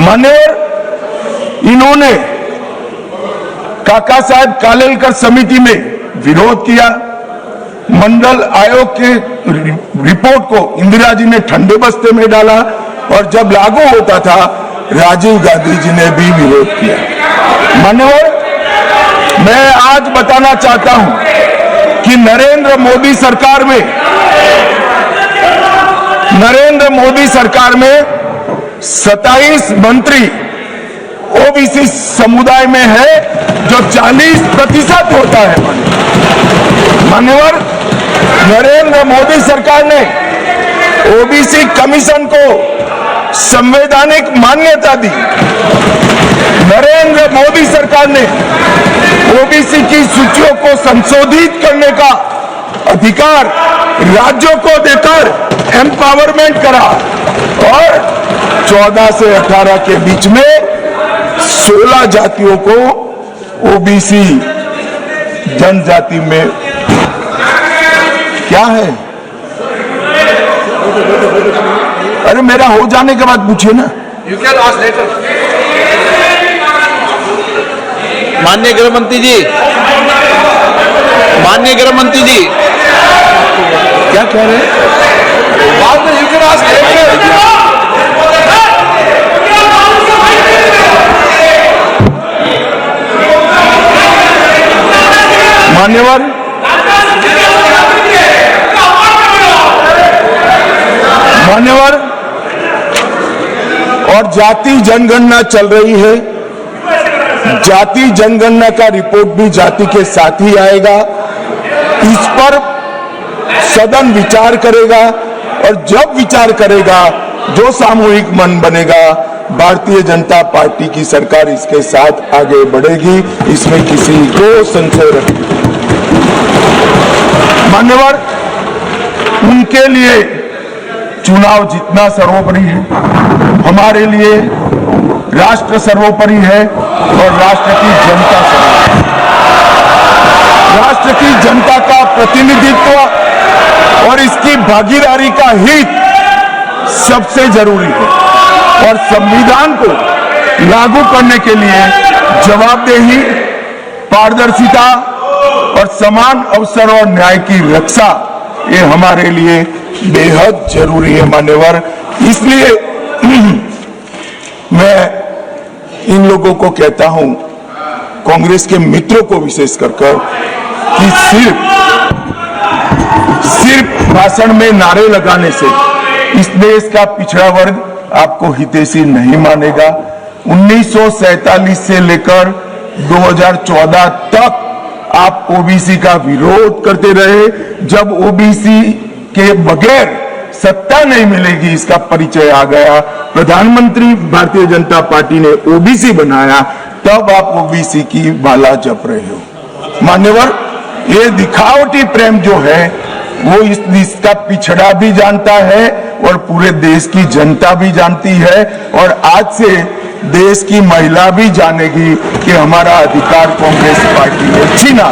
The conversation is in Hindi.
मान्यवर इन्होंने काका साहब कालेलकर समिति में विरोध किया। मंडल आयोग के रिपोर्ट को इंदिरा जी ने ठंडे बस्ते में डाला और जब लागू होता था राजीव गांधी जी ने भी विरोध किया। मान्यवर, मैं आज बताना चाहता हूं कि नरेंद्र मोदी सरकार में 27 मंत्री ओबीसी समुदाय में है, जो 40% होता है। मान्यवर, नरेंद्र मोदी सरकार ने ओबीसी कमीशन को संवैधानिक मान्यता दी। नरेंद्र मोदी सरकार ने ओबीसी की सूचियों को संशोधित करने का अधिकार राज्यों को देकर एम्पावरमेंट करा और 14 से 18 के बीच में 16 जातियों को ओबीसी जनजाति में क्या है। अरे मेरा हो जाने के बाद पूछिए ना। You can ask later. माननीय गृह मंत्री जी, क्या कह रहे हैं? बाद में you can ask later. मान्यवर, और जाति जनगणना चल रही है। जाति जनगणना का रिपोर्ट भी जाति के साथ ही आएगा। इस पर सदन विचार करेगा और जब विचार करेगा जो सामूहिक मन बनेगा, भारतीय जनता पार्टी की सरकार इसके साथ आगे बढ़ेगी। इसमें किसी को संशय नहीं। मान्यवर, उनके लिए चुनाव जीतना सर्वोपरि है, हमारे लिए राष्ट्र सर्वोपरि है और राष्ट्र की जनता सर्वोपरि। राष्ट्र की जनता का प्रतिनिधित्व और इसकी भागीदारी का हित सबसे जरूरी है और संविधान को लागू करने के लिए जवाबदेही, पारदर्शिता और समान अवसर और न्याय की रक्षा ये हमारे लिए बेहद जरूरी है। मान्यवर, इसलिए मैं इन लोगों को कहता हूं, कांग्रेस के मित्रों को विशेष कर कि सिर्फ भाषण में नारे लगाने से इस देश का पिछड़ा वर्ग आपको हितैषी नहीं मानेगा। 1947 से लेकर 2014 तक आप ओबीसी का विरोध करते रहे। जब ओबीसी के बगैर सत्ता नहीं मिलेगी, इसका परिचय आ गया। प्रधानमंत्री भारतीय जनता पार्टी ने ओबीसी बनाया, तब आप ओबीसी की बाला जप रहे हो। मान्यवर, ये दिखावटी प्रेम जो है वो इसका पिछड़ा भी जानता है और पूरे देश की जनता भी जानती है और आज से देश की महिला भी जानेगी कि हमारा अधिकार कांग्रेस पार्टी ने छीना।